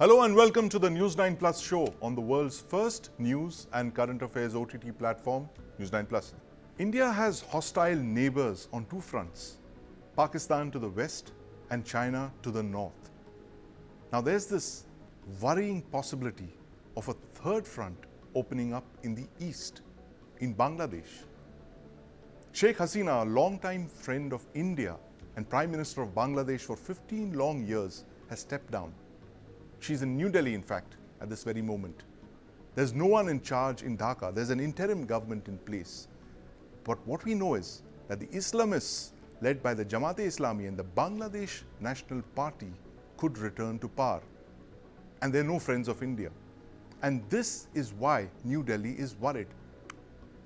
Hello and welcome to the News9 Plus show on the world's first news and current affairs OTT platform, News9 Plus. India has hostile neighbors on two fronts, Pakistan to the west and China to the north. Now there's this worrying possibility of a third front opening up in the east, in Bangladesh. Sheikh Hasina, a longtime friend of India and Prime Minister of Bangladesh for 15 long years, has stepped down. She's in New Delhi, in fact, at this very moment. There's no one in charge in Dhaka. There's an interim government in place. But what we know is that the Islamists, led by the Jamaat-e-Islami and the Bangladesh National Party, could return to power. And they're no friends of India. And this is why New Delhi is worried.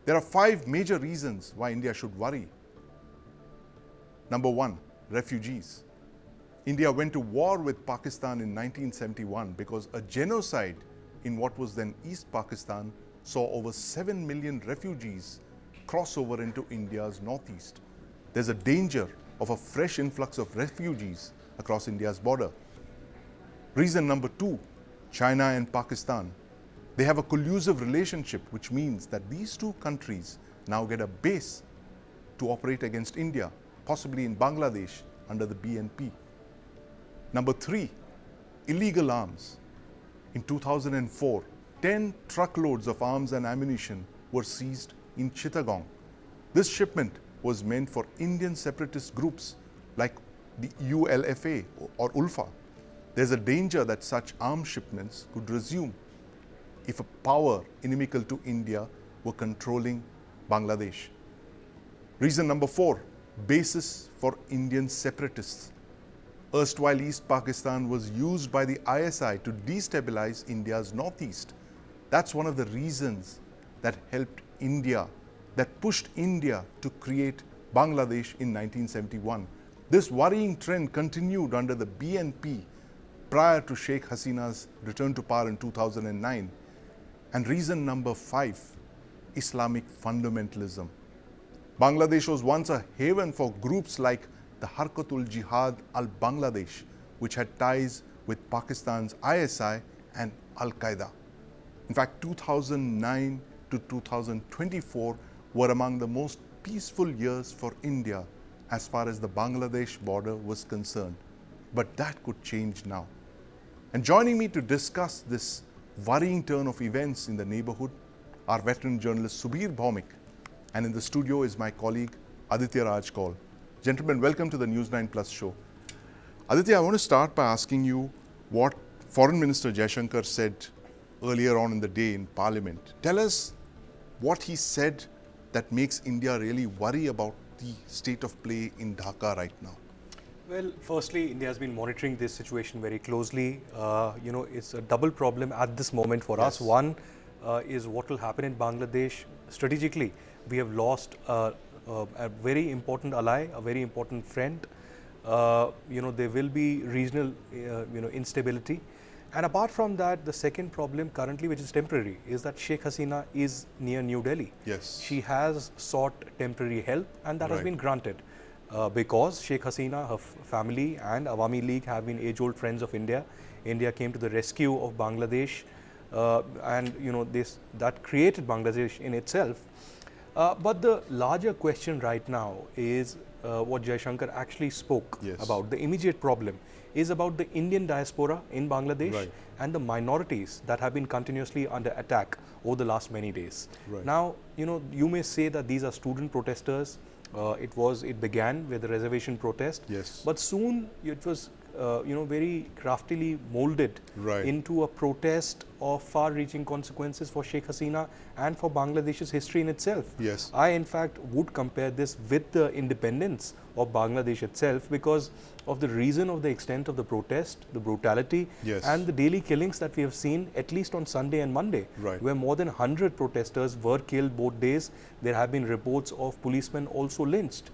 There are 5 major reasons why India should worry. Number 1, refugees. India went to war with Pakistan in 1971 because a genocide in what was then East Pakistan saw over 7 million refugees cross over into India's northeast. There's a danger of a fresh influx of refugees across India's border. Reason number 2, China and Pakistan. They have a collusive relationship, which means that these two countries now get a base to operate against India, possibly in Bangladesh under the BNP. Number 3, illegal arms. In 2004, 10 truckloads of arms and ammunition were seized in Chittagong. This shipment was meant for Indian separatist groups like the ULFA or ULFA. There's a danger that such arms shipments could resume if a power inimical to India were controlling Bangladesh. Reason number 4, basis for Indian separatists. Erstwhile East Pakistan was used by the ISI to destabilize India's northeast. That's one of the reasons that helped India, that pushed India to create Bangladesh in 1971. This worrying trend continued under the BNP prior to Sheikh Hasina's return to power in 2009. And reason number 5, Islamic fundamentalism. Bangladesh was once a haven for groups like the Harkatul Jihad al-Bangladesh, which had ties with Pakistan's ISI and Al-Qaeda. In fact, 2009 to 2024 were among the most peaceful years for India as far as the Bangladesh border was concerned. But that could change now. And joining me to discuss this worrying turn of events in the neighborhood are veteran journalist Subir Bhaumik, and in the studio is my colleague Aditya Raj Kaul. Gentlemen, welcome to the News9 Plus show. Aditya, I want to start by asking you what Foreign Minister Jaishankar said earlier on in the day in Parliament. Tell us what he said that makes India really worry about the state of play in Dhaka right now. Well, firstly, India has been monitoring this situation very closely. It's a double problem at this moment for us. One is what will happen in Bangladesh. Strategically, we have lost a very important ally, a very important friend. There will be regional, instability. And apart from that, the second problem currently, which is temporary, is that Sheikh Hasina is near New Delhi. Yes. She has sought temporary help, and that has been granted. Because Sheikh Hasina, her family and Awami League have been age-old friends of India. India came to the rescue of Bangladesh, that created Bangladesh in itself. But the larger question right now is what Jaishankar actually spoke about. The immediate problem is about the Indian diaspora in Bangladesh and the minorities that have been continuously under attack over the last many days. Now, you may say that these are student protesters. It began with the reservation protest, but soon it was very craftily molded into a protest of far-reaching consequences for Sheikh Hasina and for Bangladesh's history in itself. I, in fact, would compare this with the independence of Bangladesh itself because of the reason of the extent of the protest, the brutality, and the daily killings that we have seen, at least on Sunday and Monday, where more than 100 protesters were killed both days. There have been reports of policemen also lynched.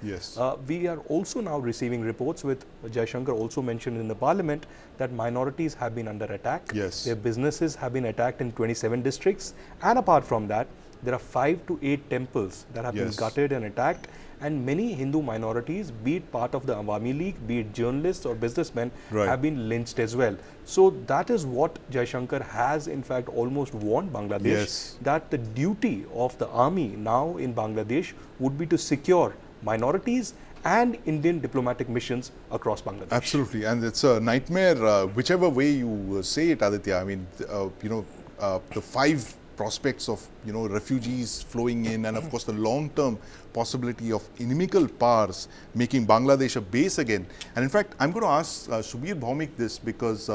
We are also now receiving reports, with Jaishankar also mentioned in the parliament, that minorities have been under attack. Their businesses have been attacked in 27 districts. And apart from that, there are 5 to 8 temples that have been Yes. gutted and attacked, and many Hindu minorities, be it part of the Awami League, be it journalists or businessmen, Right. have been lynched as well. So that is what Jaishankar has in fact almost warned Bangladesh, Yes. that the duty of the army now in Bangladesh would be to secure minorities and Indian diplomatic missions across Bangladesh. Absolutely, and it's a nightmare, whichever way you say it, Aditya. I mean, the 5 prospects of, refugees flowing in, and of course the long-term possibility of inimical powers making Bangladesh a base again. And in fact, I'm going to ask Subir Bhaumik this because,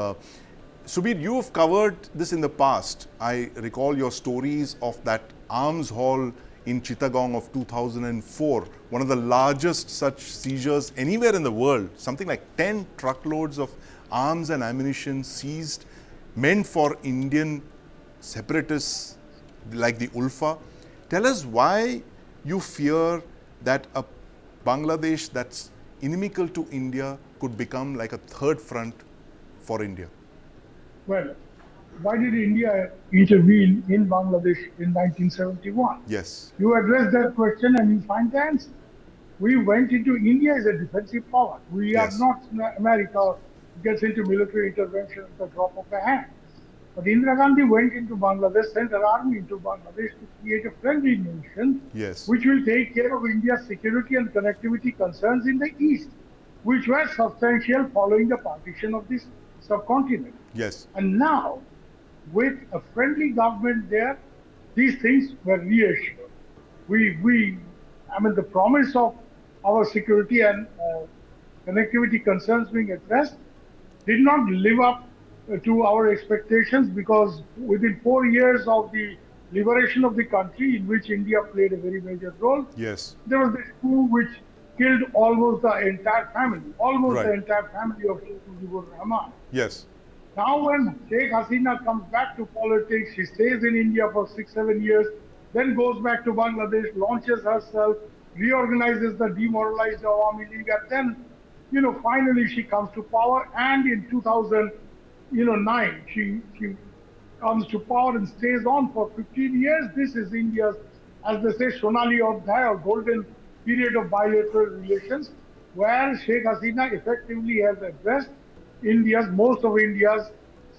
Subir, you have covered this in the past. I recall your stories of that arms haul in Chittagong of 2004, one of the largest such seizures anywhere in the world, something like 10 truckloads of arms and ammunition seized, meant for Indian separatists like the Ulfa. Tell us why you fear that a Bangladesh that's inimical to India could become like a third front for India. Well, why did India intervene in Bangladesh in 1971? Yes. You address that question and you find the answer. We went into India as a defensive power. We are Yes. not America gets into military intervention at the drop of a hat. But Indira Gandhi went into Bangladesh, sent her army into Bangladesh to create a friendly nation, Yes. which will take care of India's security and connectivity concerns in the East, which were substantial following the partition of this subcontinent. Yes. And now, with a friendly government there, these things were reassured. The promise of our security and connectivity concerns being addressed did not live up to our expectations, because within 4 years of the liberation of the country, in which India played a very major role, Yes. there was this coup which killed almost the entire family, Right. the entire family of Sheikh Mujibur Rahman. Yes. Now, when Sheikh Hasina comes back to politics, she stays in India for 6-7 years, then goes back to Bangladesh, launches herself, reorganizes the demoralized Awami League, and then, finally she comes to power. And in 2009, she comes to power and stays on for 15 years. This is India's, as they say, Sonali Adhyay, or golden period of bilateral relations, where Sheikh Hasina effectively has addressed most of India's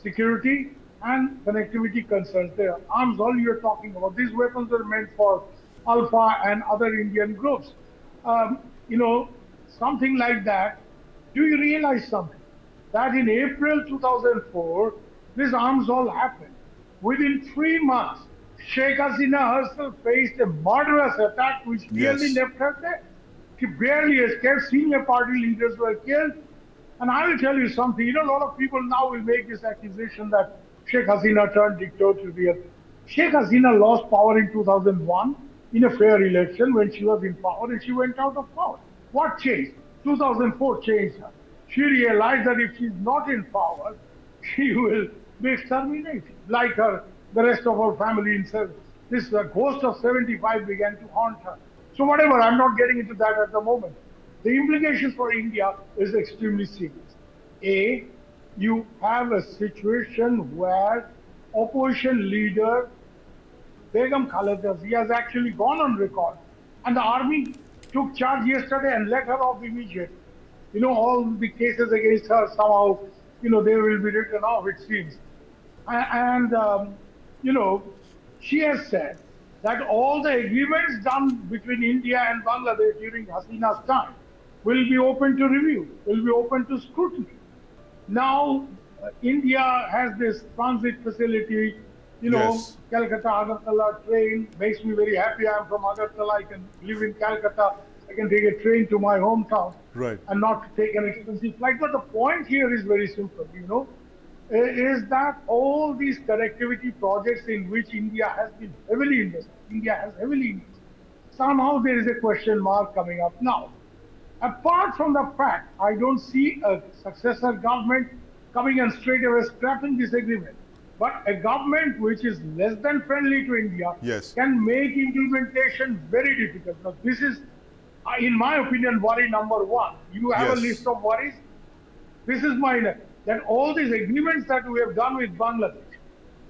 security and connectivity concerns. The arms all you're talking about, these weapons are meant for Alpha and other Indian groups. Something like that. Do you realize something? That in April 2004, this arms all happened. Within 3 months, Sheikh Hasina herself faced a murderous attack which nearly Yes. left her dead. She barely escaped. Senior party leaders were killed. And I will tell you something, a lot of people now will make this accusation that Sheikh Hasina turned dictatorial. Sheikh Hasina lost power in 2001 in a fair election when she was in power, and she went out of power. What changed? 2004 changed her. She realized that if she's not in power, she will be exterminated, like the rest of her family in service. This ghost of 75 began to haunt her. So whatever, I'm not getting into that at the moment. The implications for India is extremely serious. A, you have a situation where opposition leader Begum Khaleda Zia has actually gone on record, and the army took charge yesterday and let her off immediately. All the cases against her somehow, they will be written off, it seems. And she has said that all the agreements done between India and Bangladesh during Hasina's time will be open to review, will be open to scrutiny. Now, India has this transit facility, Yes. Calcutta, Agartala train makes me very happy. I'm from Agartala. I can live in Calcutta. I can take a train to my hometown Right. and not take an expensive flight. But the point here is very simple, is that all these connectivity projects in which India has been heavily invested, somehow there is a question mark coming up now. Apart from the fact, I don't see a successor government coming and straight away scrapping this agreement. But a government which is less than friendly to India Yes. can make implementation very difficult. Now, this is, in my opinion, worry number one. You have a Yes. list of worries. This is mine. That all these agreements that we have done with Bangladesh,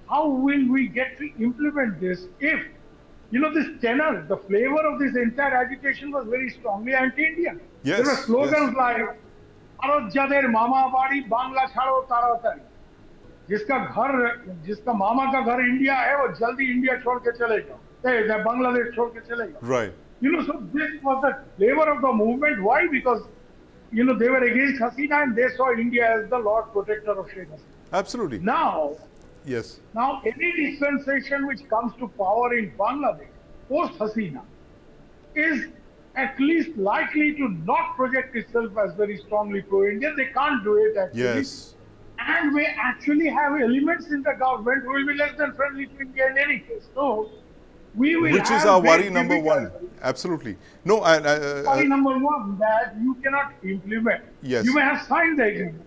how will we get to implement this if this tenor, the flavor of this entire agitation was very strongly anti-Indian. There were Yes, slogans yes. like "Bharat jader mama badi Bangla chhado taratari." जिसका मामा का घर India है वो जल्दी India छोड़ के चलेगा, बांग्लादेश छोड़ के चलेगा. Right. So this was the flavor of the movement. Why? Because they were against Hasina and they saw India as the Lord Protector of Sheikh Hasina. Absolutely. Yes. Now any dispensation which comes to power in Bangladesh post Hasina is at least likely to not project itself as very strongly pro-Indian. They can't do it actually. Yes. And we actually have elements in the government who will be less than friendly to India in any case. So we will Which is have our great worry number one. difficulty. Absolutely. No, and Worry number one, that you cannot implement. Yes. You may have signed the agreement.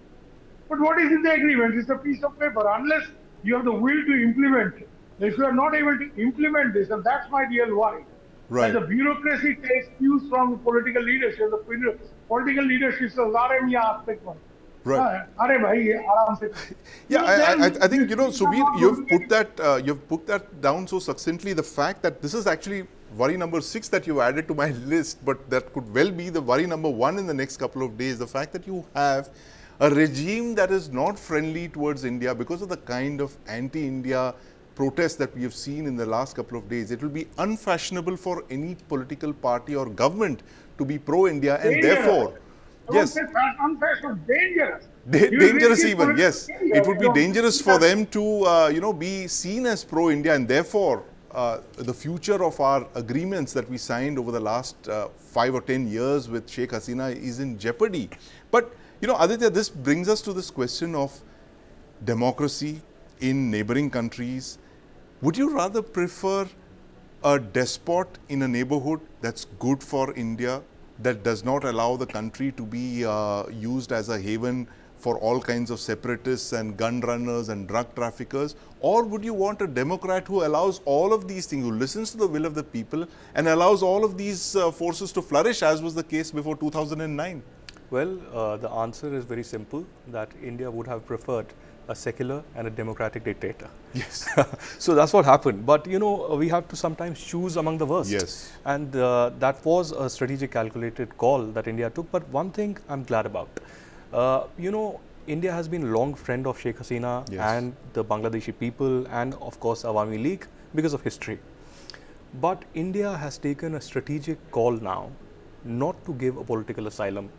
But what is in the agreement? It's a piece of paper. Unless you have the will to implement it. If you are not able to implement this, and that's my real worry. right. That the bureaucracy takes cues from political leadership. The political leadership says, "Arey miya aap tak karo." Right. Arey bhai, aaram se. Yeah, I think this Subir, becomes you've put that down so succinctly. The fact that this is actually worry number 6 that you added to my list, but that could well be the worry number 1 in the next couple of days. The fact that you have a regime that is not friendly towards India because of the kind of anti-India protests that we have seen in the last couple of days. It will be unfashionable for any political party or government to be pro-India, and therefore, yes. Unfashionable, dangerous. Dangerous even, yes. It would be dangerous for them to, be seen as pro-India, and therefore, the future of our agreements that we signed over the last 5 or 10 years with Sheikh Hasina is in jeopardy. But, Aditya, this brings us to this question of democracy in neighboring countries. Would you rather prefer a despot in a neighborhood that's good for India, that does not allow the country to be used as a haven for all kinds of separatists and gun runners and drug traffickers? Or would you want a democrat who allows all of these things, who listens to the will of the people and allows all of these forces to flourish, as was the case before 2009? Well, the answer is very simple, that India would have preferred a secular and a democratic dictator. Yes. So that's what happened. But, we have to sometimes choose among the worst. Yes. And that was a strategic, calculated call that India took. But one thing I'm glad about, India has been a long friend of Sheikh Hasina and the Bangladeshi people and, of course, Awami League because of history. But India has taken a strategic call now not to give a political asylum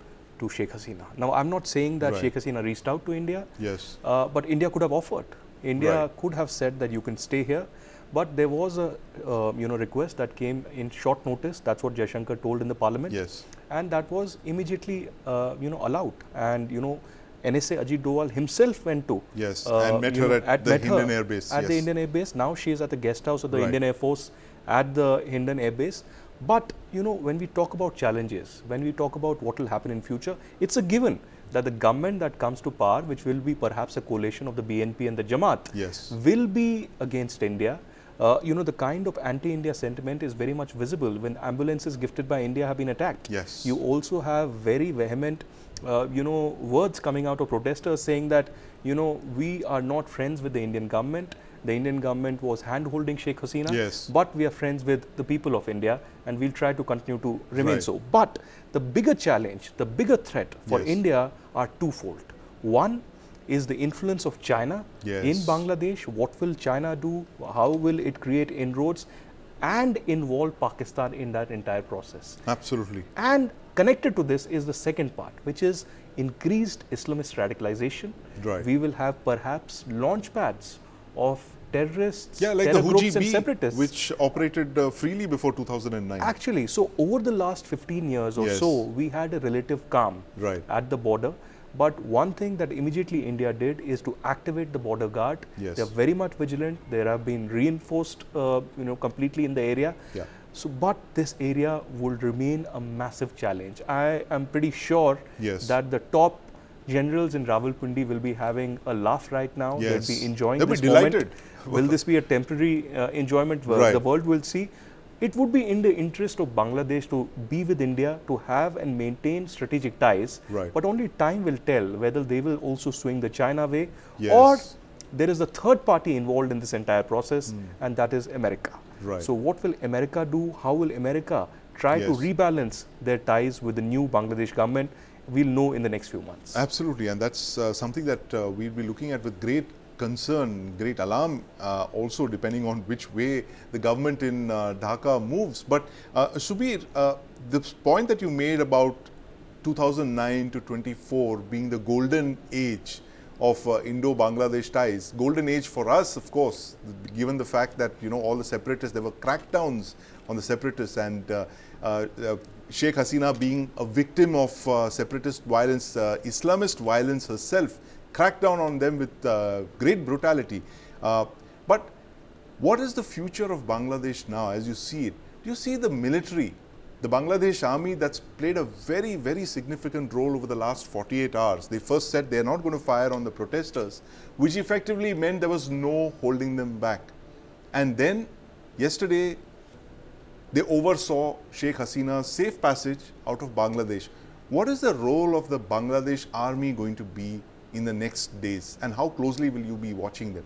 to Sheikh Hasina. Now, I'm not saying that Sheikh Hasina reached out to India, Yes. But India could have offered. India could have said that you can stay here, but there was a request that came in short notice. That's what Jaishankar told in the parliament. Yes. And that was immediately allowed. And NSA Ajit Doval himself went to and met her at the Hindon Air Base. At the Indian Air Base. Now she is at the guest house of the Indian Air Force at the Hindon Air Base. But when we talk about challenges, when we talk about what will happen in future, it's a given that the government that comes to power, which will be perhaps a coalition of the BNP and the Jamaat, will be against India. The kind of anti-India sentiment is very much visible when ambulances gifted by India have been attacked. Yes. You also have very vehement, words coming out of protesters saying that, we are not friends with the Indian government. The Indian government was hand-holding Sheikh Hasina, but we are friends with the people of India and we'll try to continue to remain so. But the bigger challenge, the bigger threat for India are twofold. One is the influence of China in Bangladesh. What will China do? How will it create inroads and involve Pakistan in that entire process? Absolutely. And connected to this is the second part, which is increased Islamist radicalization. We will have perhaps launch pads of terrorists, like terror the groups and Houthi, separatists, which operated freely before 2009. Actually, so over the last 15 years or so, we had a relative calm at the border. But one thing that immediately India did is to activate the border guard. They are very much vigilant. They have been reinforced, completely in the area. So, but this area will remain a massive challenge. I am pretty sure that the top generals in Rawalpindi will be having a laugh right now. They'll be enjoying this moment. Will this be a temporary enjoyment? The world will see. It would be in the interest of Bangladesh to be with India, to have and maintain strategic ties. But only time will tell whether they will also swing the China way or there is a third party involved in this entire process, and that is America. Right. So what will America do? How will America try to Yes. rebalance their ties with the new Bangladesh government? We'll know in the next few months. Absolutely, and that's something that we'll be looking at with great concern, great alarm, also depending on which way the government in Dhaka moves. But Subir, the point that you made about 2009 to 24 being the golden age of Indo-Bangladesh ties, golden age for us, of course, given the fact that all the separatists, there were crackdowns on the separatists, and Sheikh Hasina being a victim of separatist violence, Islamist violence herself, cracked down on them with great brutality. But what is the future of Bangladesh now as you see it? Do you see the military, the Bangladesh army that's played a very, very significant role over the last 48 hours? They first said they're not going to fire on the protesters, which effectively meant there was no holding them back. And then yesterday, they oversaw Sheikh Hasina's safe passage out of Bangladesh. What is the role of the Bangladesh army going to be in the next days, and how closely will you be watching them?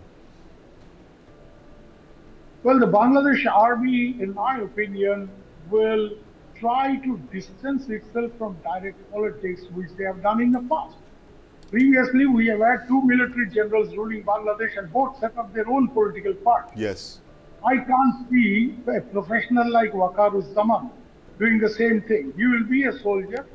Well, the Bangladesh army, in my opinion, will try to distance itself from direct politics, which they have done in the past. Previously, we have had two military generals ruling Bangladesh, and both set up their own political party. Yes. I can't see a professional like Waqaruzzaman doing the same thing. He will be a soldier.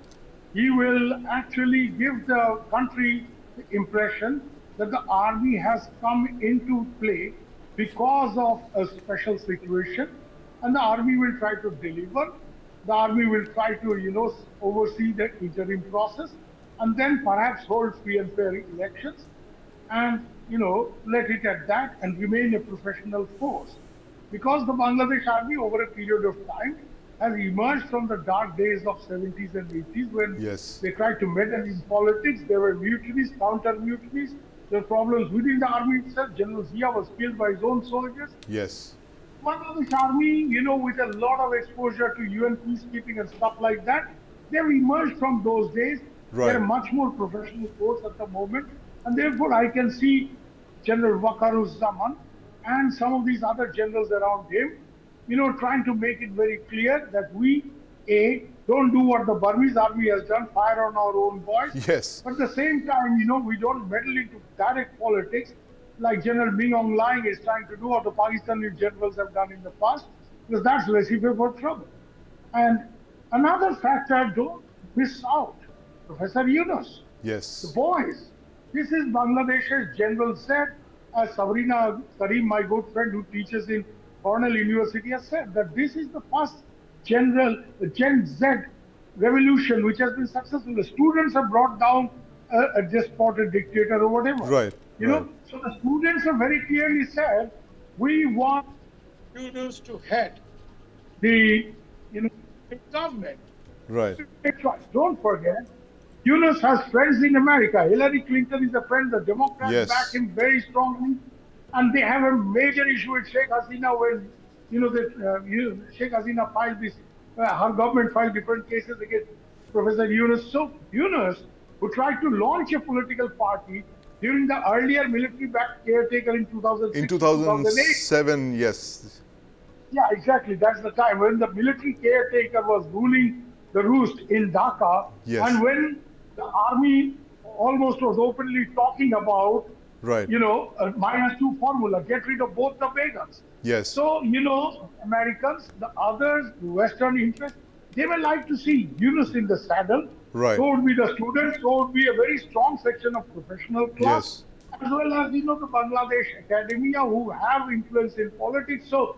He will actually give the country the impression that the army has come into play because of a special situation, and the army will try to deliver. The army will try to, oversee the interim process, and then perhaps hold free and fair elections, and let it at that and remain a professional force. Because the Bangladesh army over a period of time has emerged from the dark days of 70s and 80s when Yes. they tried to meddle in politics. There were mutinies, counter mutinies. There were problems within the army itself. General Zia was killed by his own soldiers. Yes. Bangladesh army, with a lot of exposure to UN peacekeeping and stuff like that, they've emerged from those days. Right. They're a much more professional force at the moment. And therefore, I can see General Waqaruzzaman and some of these other generals around him, trying to make it very clear that we, don't do what the Burmese army has done, fire on our own boys. Yes. But at the same time, we don't meddle into direct politics like General Min Aung Hlaing is trying to do, or the Pakistani generals have done in the past, because that's recipe for trouble. And another factor, don't miss out, Professor Yunus. Yes. The boys. This is Bangladesh's General Z, as Sabrina Karim, my good friend who teaches in Cornell University, has said that this is the first Gen Z revolution which has been successful. The students have brought down a despot, a dictator, or whatever. Right. So the students have very clearly said, we want students to head the government. Right. Don't forget, Yunus has friends in America. Hillary Clinton is a friend. The Democrats Yes. back him very strongly, and they have a major issue with Sheikh Hasina when Sheikh Hasina filed this. Her government filed different cases against Professor Yunus. So Yunus, who tried to launch a political party during the earlier military-backed caretaker in 2006, In 2008. 2007, yes. Yeah, exactly. That's the time when the military caretaker was ruling the roost in Dhaka, Yes. and when the army almost was openly talking about, Right. a -2 formula, get rid of both the Begums. Yes. So, Americans, the others, Western interests, they would like to see Yunus in the saddle. Right. So would be the students, so would be a very strong section of professional class, as well as, the Bangladesh academia who have influence in politics. So,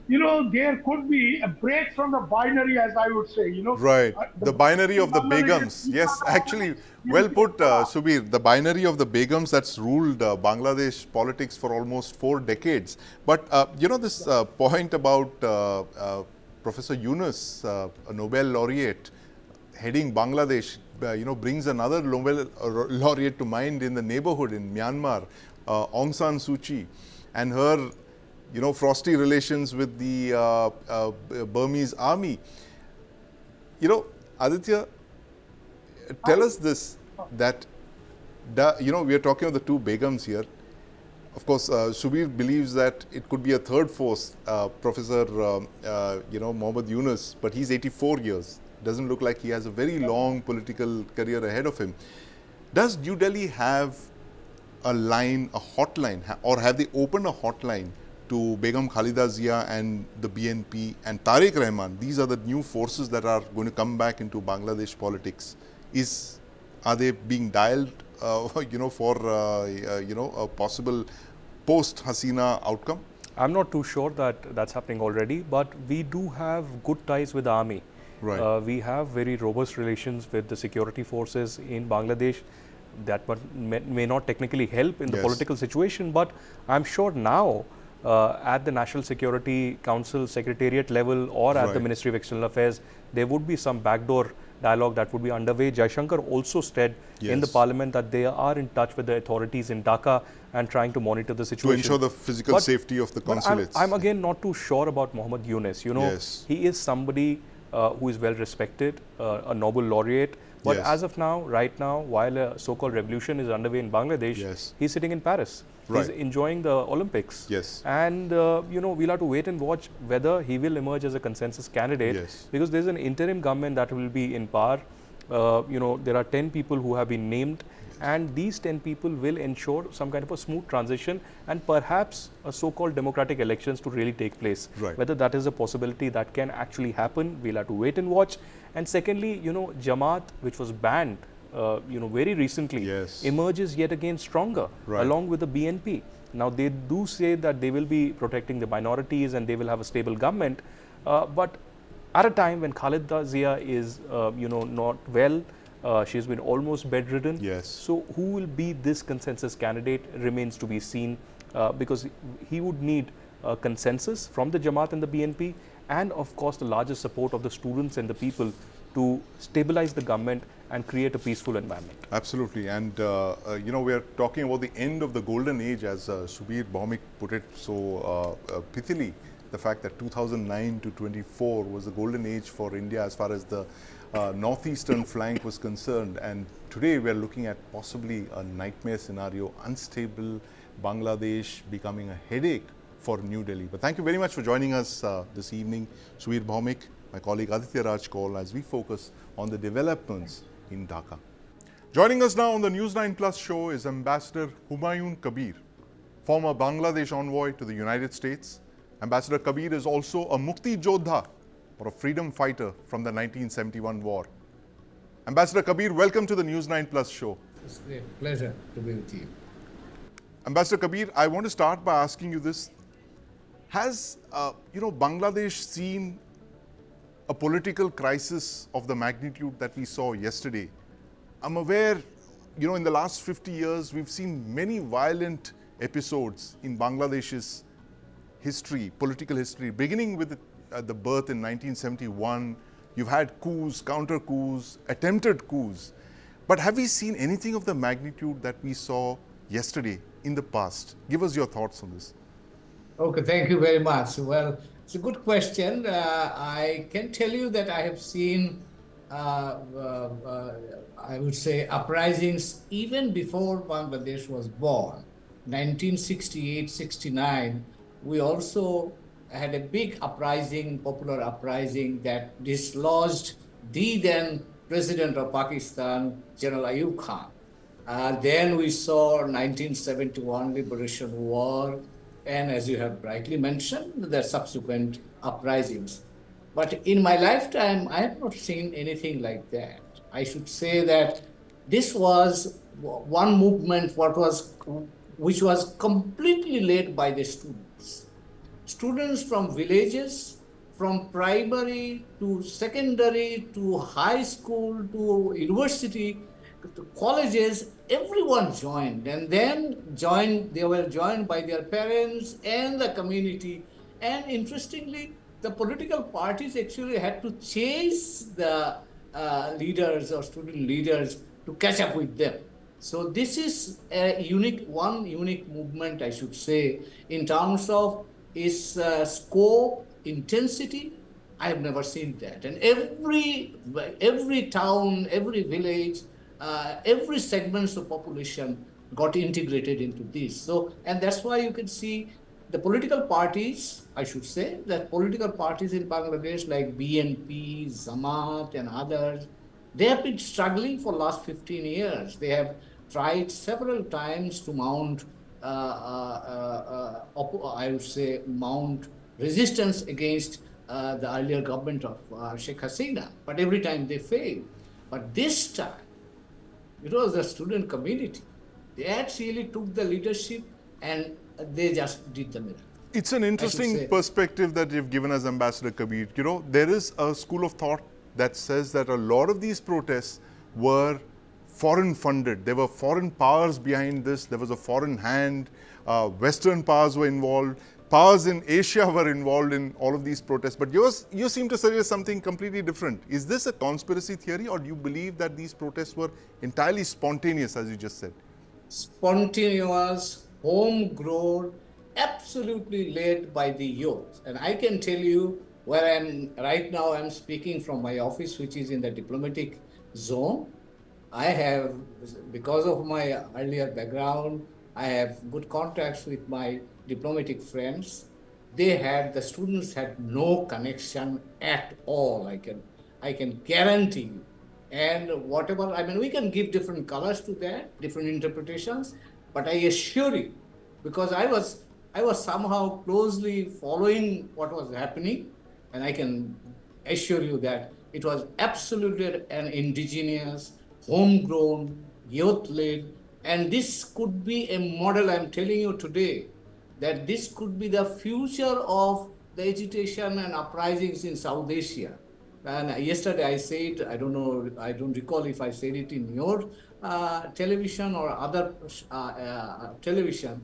there could be a break from the binary, as I would say, Right. The binary of the Begums. Yes, actually, well put, Subir. The binary of the Begums that's ruled Bangladesh politics for almost 4 decades. But, this point about Professor Yunus, a Nobel laureate, heading Bangladesh, brings another Nobel laureate to mind in the neighborhood in Myanmar, Aung San Suu Kyi, and her frosty relations with the Burmese army. Aditya, tell us this, that, we are talking of the two Begums here. Of course, Subir believes that it could be a third force, Professor, Mohammad Yunus, but he's 84 years. Doesn't look like he has a very long political career ahead of him. Does New Delhi have a line, a hotline, or have they opened a hotline to Begum Khalida Zia and the BNP and Tariq Rahman? These are the new forces that are going to come back into Bangladesh politics. Are they being dialed, for a possible post-Hasina outcome? I'm not too sure that that's happening already, but we do have good ties with the army. Right. We have very robust relations with the security forces in Bangladesh. That may not technically help in the political situation, but I'm sure now at the National Security Council Secretariat level or at the Ministry of External Affairs, there would be some backdoor dialogue that would be underway. Jaishankar also said in the parliament that they are in touch with the authorities in Dhaka and trying to monitor the situation. To ensure the physical safety of the consulates. I'm again not too sure about Mohammad Yunus. He is somebody who is well respected, a Nobel laureate. But as of now, right now, while a so-called revolution is underway in Bangladesh, he's sitting in Paris. He's enjoying the Olympics. And, we'll have to wait and watch whether he will emerge as a consensus candidate. Because there's an interim government that will be in power. There are 10 people who have been named. And these 10 people will ensure some kind of a smooth transition and perhaps a so-called democratic elections to really take place. Whether that is a possibility that can actually happen, we'll have to wait and watch. And secondly, Jamaat, which was banned, very recently, emerges yet again stronger along with the BNP. Now, they do say that they will be protecting the minorities and they will have a stable government. But at a time when Khalida Zia is, not well, she's been almost bedridden. So who will be this consensus candidate remains to be seen, because he would need a consensus from the Jamaat and the BNP, and of course the larger support of the students and the people to stabilize the government and create a peaceful environment. Absolutely. And, we are talking about the end of the golden age, as Subir Bhaumik put it so pithily. The fact that 2009 to 24 was the golden age for India as far as the northeastern flank was concerned, and today we are looking at possibly a nightmare scenario, unstable Bangladesh becoming a headache for New Delhi. But thank you very much for joining us this evening, Subir Bhaumik, my colleague Aditya Raj Kaul, as we focus on the developments in Dhaka. Joining us now on the News9 Plus show is Ambassador Humayun Kabir, former Bangladesh envoy to the United States. Ambassador Kabir is also a Mukti Jodha, or a freedom fighter from the 1971 war. Ambassador Kabir, welcome to the News9 Plus show. It's a great pleasure to be with you. Ambassador Kabir, I want to start by asking you this. Has, Bangladesh seen a political crisis of the magnitude that we saw yesterday? I'm aware, in the last 50 years, we've seen many violent episodes in Bangladesh's history, political history, beginning with the birth in 1971. You've had coups, counter coups, attempted coups. But have we seen anything of the magnitude that we saw yesterday in the past? Give us your thoughts on this. Okay, thank you very much. Well, it's a good question. I can tell you that I have seen, I would say, uprisings even before Bangladesh was born. 1968-69, we also had a big uprising, popular uprising, that dislodged the then president of Pakistan, General Ayub Khan. Then we saw 1971 Liberation War, and as you have rightly mentioned, the subsequent uprisings. But in my lifetime, I have not seen anything like that. I should say that this was one movement which was completely led by the students. Students from villages, from primary to secondary to high school to university to colleges, everyone joined, and then they were joined by their parents and the community. And interestingly, the political parties actually had to chase the leaders or student leaders to catch up with them. So this is one unique movement, I should say, in terms of its scope, intensity. I have never seen that. And every town, every village, every segment of population got integrated into this. So, and that's why you can see the political parties, I should say, that political parties in Bangladesh like BNP, Zamaat, and others, they have been struggling for last 15 years. They have tried several times to mount, I would say, mount resistance against the earlier government of Sheikh Hasina, but every time they failed. But this time, it was the student community. They actually took the leadership and they just did the miracle. It's an interesting perspective that you've given us, Ambassador Kabir. You know, there is a school of thought that says that a lot of these protests were foreign funded. There were foreign powers behind this. There was a foreign hand. Western powers were involved. Powers in Asia were involved in all of these protests. But you seem to suggest something completely different. Is this a conspiracy theory, or do you believe that these protests were entirely spontaneous, as you just said? Spontaneous, homegrown, absolutely led by the youth. And I can tell you where I'm right now, I'm speaking from my office, which is in the diplomatic zone. I have, because of my earlier background, I have good contacts with my diplomatic friends. The students had no connection at all. I can guarantee you. And whatever, I mean, we can give different colors to that, different interpretations, but I assure you, because I was somehow closely following what was happening, and I can assure you that it was absolutely an indigenous, homegrown, youth-led, and this could be a model. I'm telling you today that this could be the future of the agitation and uprisings in South Asia. And yesterday I said, I don't know, I don't recall if I said it in your television or other television,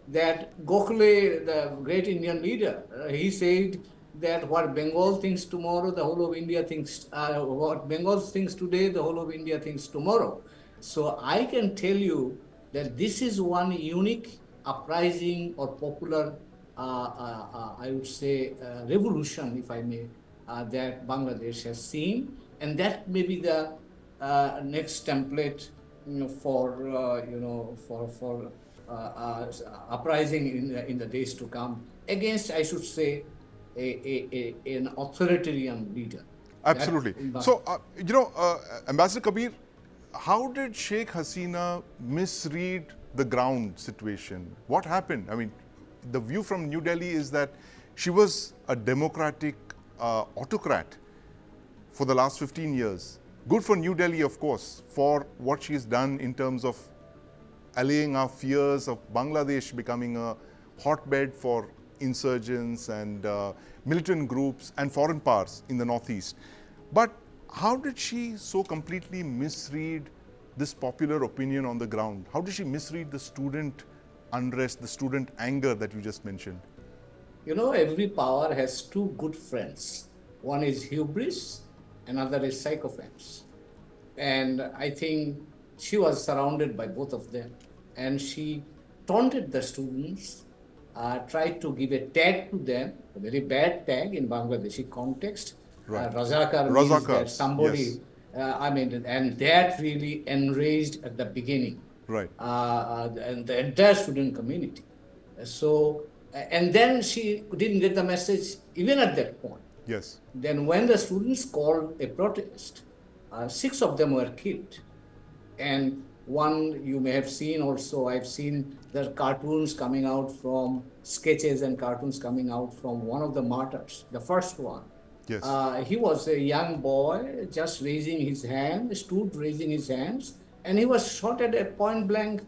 that Gokhale, the great Indian leader, he said that what Bengal thinks tomorrow, the whole of India thinks, what Bengal thinks today, the whole of India thinks tomorrow. So I can tell you that this is one unique uprising or popular, I would say, revolution, if I may, that Bangladesh has seen, and that may be the next template for uprising in the days to come against, I should say, an authoritarian leader. Absolutely. So, Ambassador Kabir, how did Sheikh Hasina misread the ground situation? What happened? I mean, the view from New Delhi is that she was a democratic autocrat for the last 15 years. Good for New Delhi, of course, for what she's done in terms of allaying our fears of Bangladesh becoming a hotbed for insurgents and militant groups and foreign powers in the northeast. But how did she so completely misread this popular opinion on the ground? How did she misread the student unrest, the student anger that you just mentioned? You know, every power has two good friends. One is hubris, another is sycophants. And I think she was surrounded by both of them. And she taunted the students, tried to give a tag to them, a very bad tag in Bangladeshi context. Right. Razakar means that somebody, yes. And that really enraged at the beginning. Right. And the entire student community. So, and then she didn't get the message even at that point. Yes. Then when the students called a protest, 6 of them were killed. And one you may have seen also, I've seen the cartoons coming out from, sketches and cartoons coming out from one of the martyrs, the first one. Yes. He was a young boy, just raising his hand, stood raising his hands, and he was shot at a point blank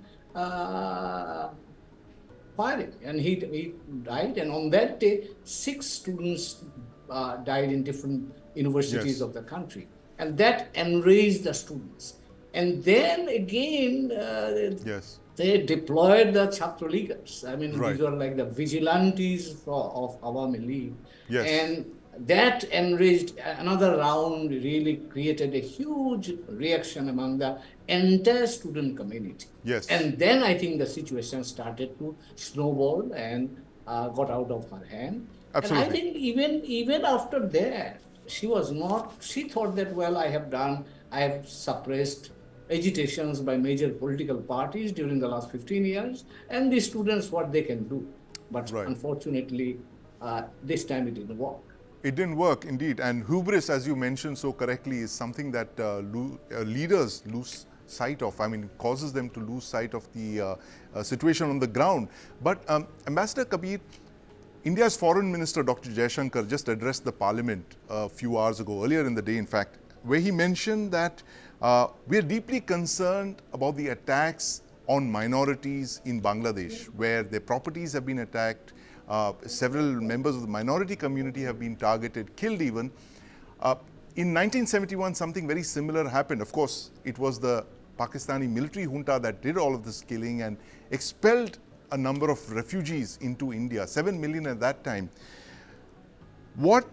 firing, and he died. And on that day, 6 students died in different universities of the country, and that enraged the students. And then again, they deployed the Chhatra Leaguers. I mean, these were like the vigilantes of Awami League. Yes. And that enraged, another round really created a huge reaction among the entire student community. Yes. And then I think the situation started to snowball and got out of her hand. Absolutely. And I think even after that, she thought that, well, I have suppressed agitations by major political parties during the last 15 years, and the students what they can do. But unfortunately, this time it didn't work. It didn't work, indeed. And hubris, as you mentioned so correctly, is something that leaders lose sight of. I mean, it causes them to lose sight of the situation on the ground. But Ambassador Kabir, India's Foreign Minister Dr. Jaishankar just addressed the Parliament a few hours ago, earlier in the day in fact, where he mentioned that we are deeply concerned about the attacks on minorities in Bangladesh, where their properties have been attacked. Several members of the minority community have been targeted, killed even. In 1971, something very similar happened. Of course, it was the Pakistani military junta that did all of this killing and expelled a number of refugees into India, 7 million at that time. What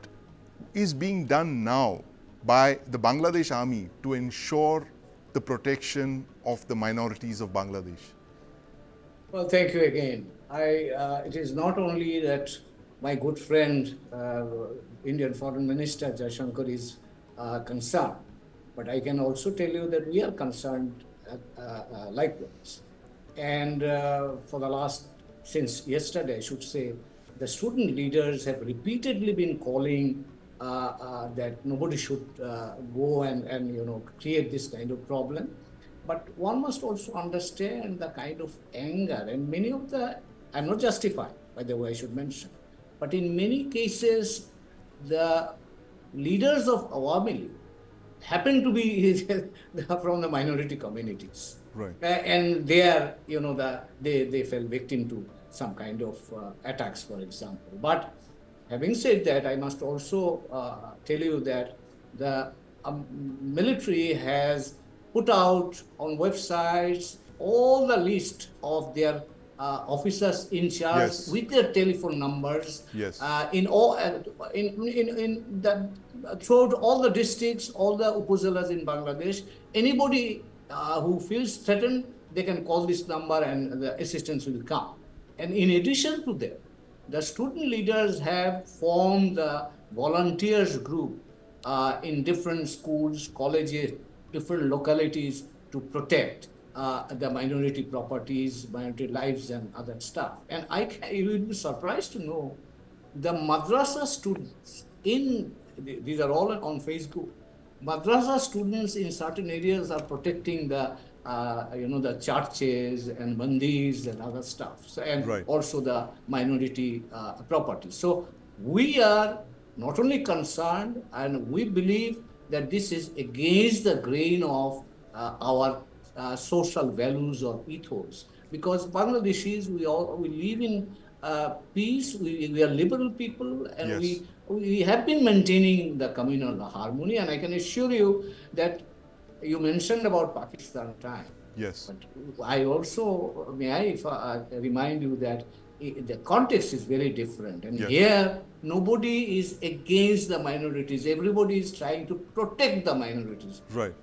is being done now by the Bangladesh army to ensure the protection of the minorities of Bangladesh? Well, thank you again. It is not only that my good friend, Indian Foreign Minister Jaishankar is concerned, but I can also tell you that we are concerned likewise. And for the last, since yesterday, I should say, the student leaders have repeatedly been calling that nobody should go and create this kind of problem. But one must also understand the kind of anger, and many of the, I'm not justified, by the way, I should mention, but in many cases, the leaders of Awami League happen to be from the minority communities. Right. And they are, they fell victim to some kind of attacks, for example. But having said that, I must also tell you that the military has put out on websites all the list of their officers in charge with their telephone numbers. In all, throughout all the districts, all the upazilas in Bangladesh. Anybody who feels threatened, they can call this number and the assistance will come. And in addition to that, the student leaders have formed the volunteers group in different schools, colleges, different localities to protect the minority properties, minority lives and other stuff. And you will be surprised to know the madrasa students these are all on Facebook. Madrasa students in certain areas are protecting the the churches and mandis and other stuff, and also the minority properties. So we are not only concerned, and we believe that this is against the grain of our social values or ethos, because Bangladeshis, we live in peace. We are liberal people, and we have been maintaining the communal harmony. And I can assure you that you mentioned about Pakistan time. Yes. But I also remind you that the context is very different, and here nobody is against the minorities. Everybody is trying to protect the minorities. Right.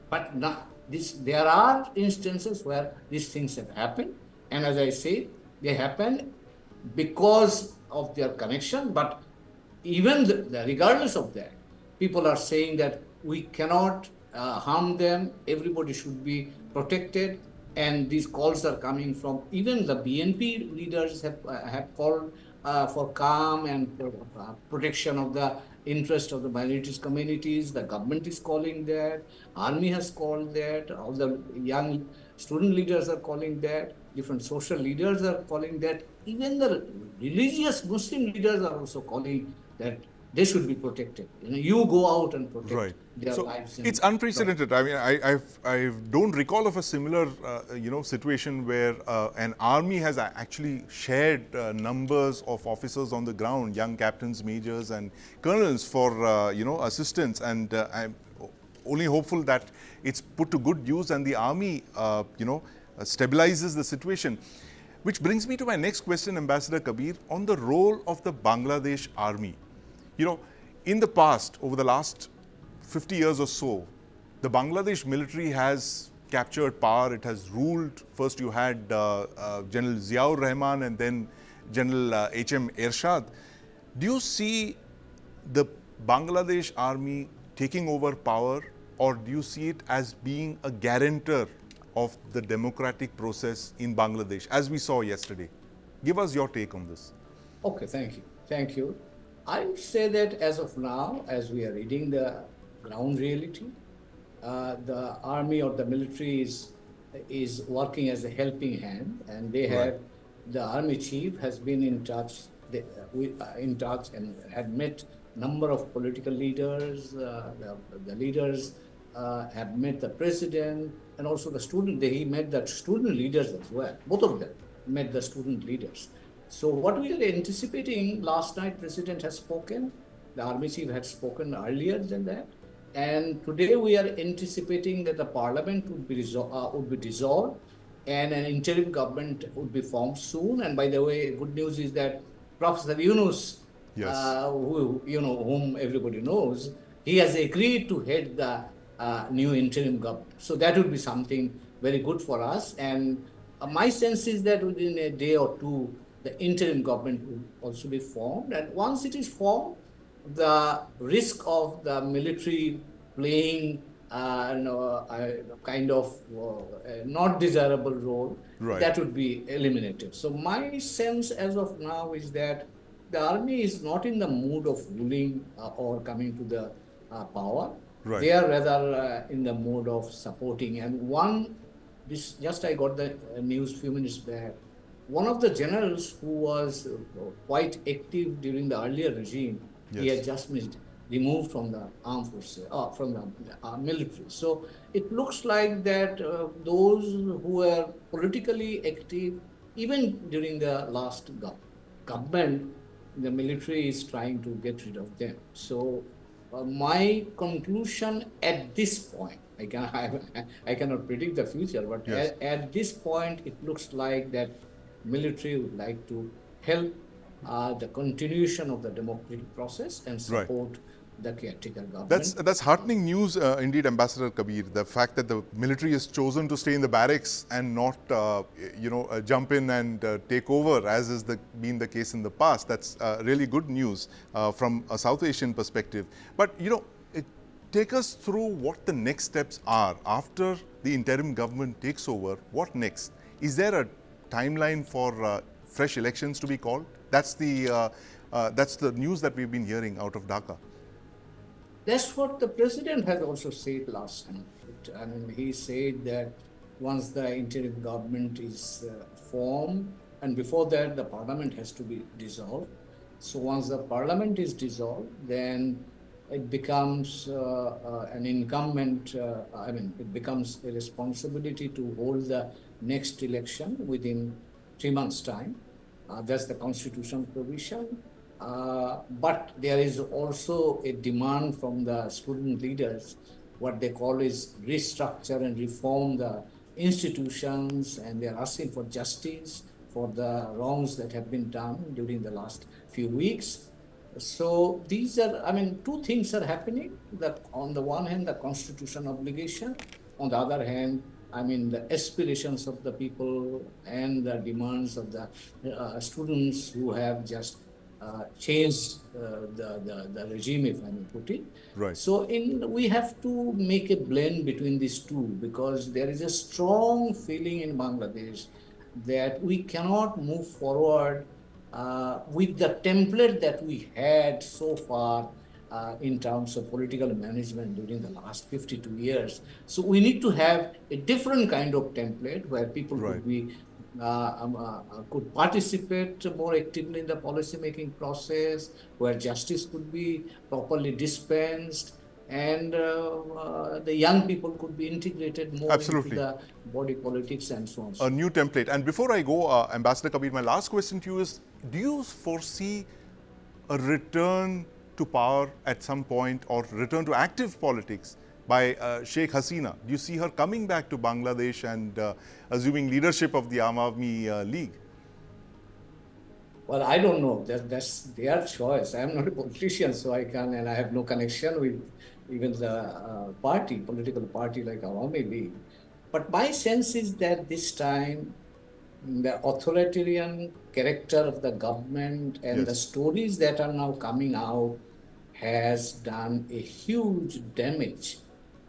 But there are instances where these things have happened, and as I say, they happen because of their connection. But even regardless of that, people are saying that we cannot harm them. Everybody should be protected, and these calls are coming from even the BNP leaders have called for calm and protection of the interest of the minorities communities. The government is calling that. Army has called that. All the young student leaders are calling that. Different social leaders are calling that. Even the religious Muslim leaders are also calling that they should be protected. You go out and protect their lives. It's unprecedented. I mean, I don't recall of a similar situation where an army has actually shared numbers of officers on the ground, young captains, majors, and colonels for assistance. And I'm only hopeful that it's put to good use and the army stabilizes the situation. Which brings me to my next question, Ambassador Kabir, on the role of the Bangladesh army. In the past, over the last 50 years or so, the Bangladesh military has captured power. It has ruled. First you had General Ziaur Rahman and then General H.M. Ershad. Do you see the Bangladesh army taking over power, or do you see it as being a guarantor of the democratic process in Bangladesh, as we saw yesterday? Give us your take on this. Okay, thank you. Thank you. I would say that as of now, as we are reading the ground reality, the army or the military is working as a helping hand, and they have the army chief has been in touch in touch and had met number of political leaders. The leaders have met the president and also the student. He met the student leaders as well. Both of them met the student leaders. So what we are anticipating, last night President has spoken, the army chief had spoken earlier than that, and today we are anticipating that the parliament would be dissolved and an interim government would be formed soon. And by the way, good news is that Professor Yunus, whom everybody knows, he has agreed to head the new interim government. So that would be something very good for us. And my sense is that within a day or two, the interim government will also be formed. And once it is formed, the risk of the military playing kind of not desirable role, that would be eliminated. So my sense as of now is that the army is not in the mood of ruling or coming to the power. They are rather in the mode of supporting. And I got the news few minutes back. One of the generals who was quite active during the earlier regime, he had just been removed from the armed forces, from the military. So it looks like that those who were politically active, even during the last government, the military is trying to get rid of them. So my conclusion at this point, I cannot predict the future, but at this point, it looks like that military would like to help the continuation of the democratic process and support the caretaker government. That's heartening news indeed, Ambassador Kabir. The fact that the military has chosen to stay in the barracks and not, jump in and take over, as has been the case in the past. That's really good news from a South Asian perspective. But take us through what the next steps are after the interim government takes over. What next? Is there a timeline for fresh elections to be called? That's the news that we've been hearing out of Dhaka. That's what the president has also said last night. I mean, he said that once the interim government is formed, and before that, the parliament has to be dissolved. So once the parliament is dissolved, then it becomes an incumbent, it becomes a responsibility to hold the next election within 3 months' time. That's the constitutional provision. But there is also a demand from the student leaders, what they call is restructure and reform the institutions, and they're asking for justice for the wrongs that have been done during the last few weeks. So these are, two things are happening. That on the one hand, the constitutional obligation, on the other hand, the aspirations of the people and the demands of the students who have just changed the regime, if I may put it. So we have to make a blend between these two, because there is a strong feeling in Bangladesh that we cannot move forward with the template that we had so far in terms of political management during the last 52 years. So we need to have a different kind of template where people could be could participate more actively in the policy-making process, where justice could be properly dispensed, and the young people could be integrated more into the body politics and so on. A new template. And before I go, Ambassador Kabir, my last question to you is, do you foresee a return to power at some point, or return to active politics by Sheikh Hasina? Do you see her coming back to Bangladesh and assuming leadership of the Aam Aadmi League? Well, I don't know. That's their choice. I am not a politician, so I have no connection with even the political party like Awami League. But my sense is that this time, the authoritarian character of the government and the stories that are now coming out has done a huge damage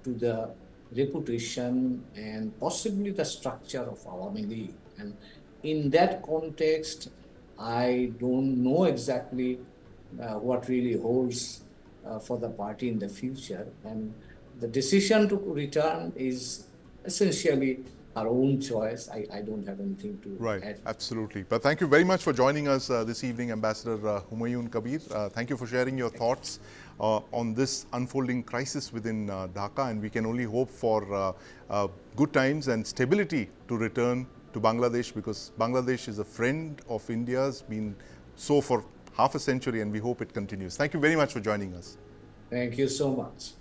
to the reputation and possibly the structure of Awami League. And in that context, I don't know exactly what really holds for the party in the future. And the decision to return is essentially our own choice. I don't have anything to Right, add. absolutely. But thank you very much for joining us this evening, Ambassador Humayun Kabir. Thank you for sharing your thoughts on this unfolding crisis within Dhaka, and we can only hope for good times and stability to return to Bangladesh, because Bangladesh is a friend of India's, been so for half a century, and we hope it continues. Thank you very much for joining us. Thank you so much.